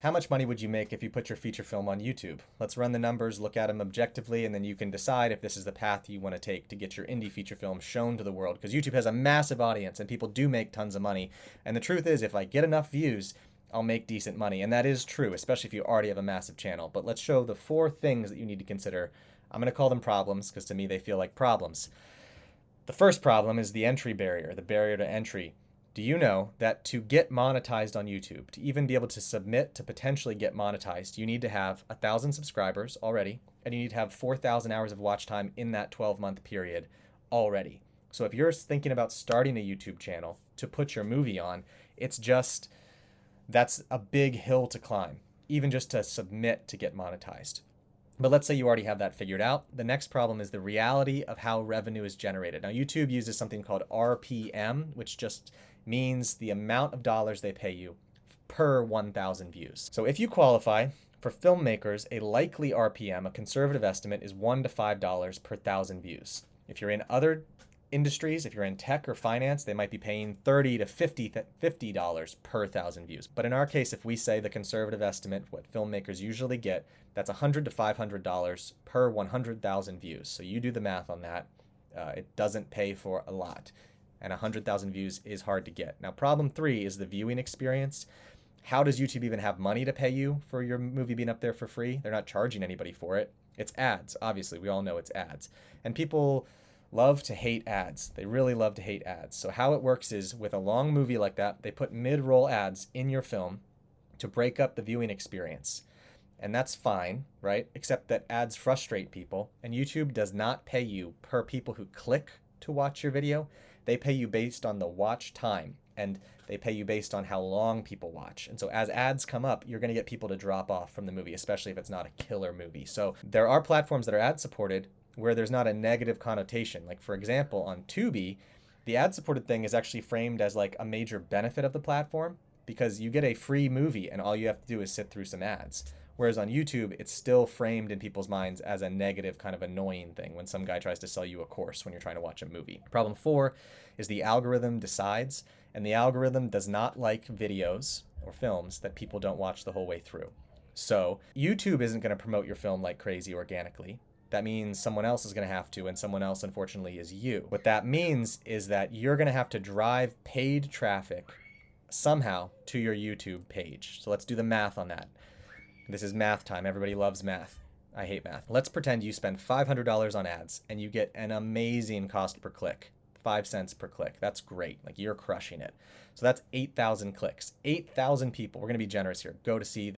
How much money would you make if you put your feature film on YouTube? Let's run the numbers, look at them objectively, and then you can decide if this is the path you want to take to get your indie feature film shown to the world. Because YouTube has a massive audience and people do make tons of money. And the truth is, if I get enough views, I'll make decent money. And that is true, especially if you already have a massive channel. But let's show the 4 things that you need to consider. I'm going to call them problems because to me they feel like problems. The first problem is the entry barrier, the barrier to entry. Do you know that to get monetized on YouTube, to even be able to submit to potentially get monetized, you need to have 1,000 subscribers already, and you need to have 4,000 hours of watch time in that 12-month period already. So if you're thinking about starting a YouTube channel to put your movie on, that's a big hill to climb, even just to submit to get monetized. But let's say you already have that figured out. The next problem is the reality of how revenue is generated. Now, YouTube uses something called RPM, which just means the amount of dollars they pay you per 1,000 views. So if you qualify, for filmmakers, a likely RPM, a conservative estimate, is $1 to $5 per 1,000 views. If you're in other industries, if you're in tech or finance, they might be paying $30 to $50 per 1,000 views. But in our case, if we say the conservative estimate, what filmmakers usually get, that's $100 to $500 per 100,000 views. So you do the math on that. It doesn't pay for a lot. And 100,000 views is hard to get. Now, problem 3 is the viewing experience. How does YouTube even have money to pay you for your movie being up there for free? They're not charging anybody for it. It's ads, obviously. We all know it's ads. And people love to hate ads. They really love to hate ads. So how it works is with a long movie like that, they put mid-roll ads in your film to break up the viewing experience. And that's fine, right? Except that ads frustrate people, and YouTube does not pay you per people who click to watch your video. They pay you based on the watch time, and they pay you based on how long people watch. And so as ads come up, you're going to get people to drop off from the movie, especially if it's not a killer movie. So there are platforms that are ad supported where there's not a negative connotation. Like for example, on Tubi, the ad supported thing is actually framed as like a major benefit of the platform because you get a free movie and all you have to do is sit through some ads. Whereas on YouTube, it's still framed in people's minds as a negative kind of annoying thing when some guy tries to sell you a course when you're trying to watch a movie. Problem 4 is the algorithm decides, and the algorithm does not like videos or films that people don't watch the whole way through. So YouTube isn't going to promote your film like crazy organically. That means someone else is going to have to, and someone else, unfortunately, is you. What that means is that you're going to have to drive paid traffic somehow to your YouTube page. So let's do the math on that. This is math time. Everybody loves math. I hate math. Let's pretend you spend $500 on ads and you get an amazing cost per click. 5 cents per click. That's great. Like you're crushing it. So that's 8,000 clicks. 8,000 people, we're going to be generous here, go to see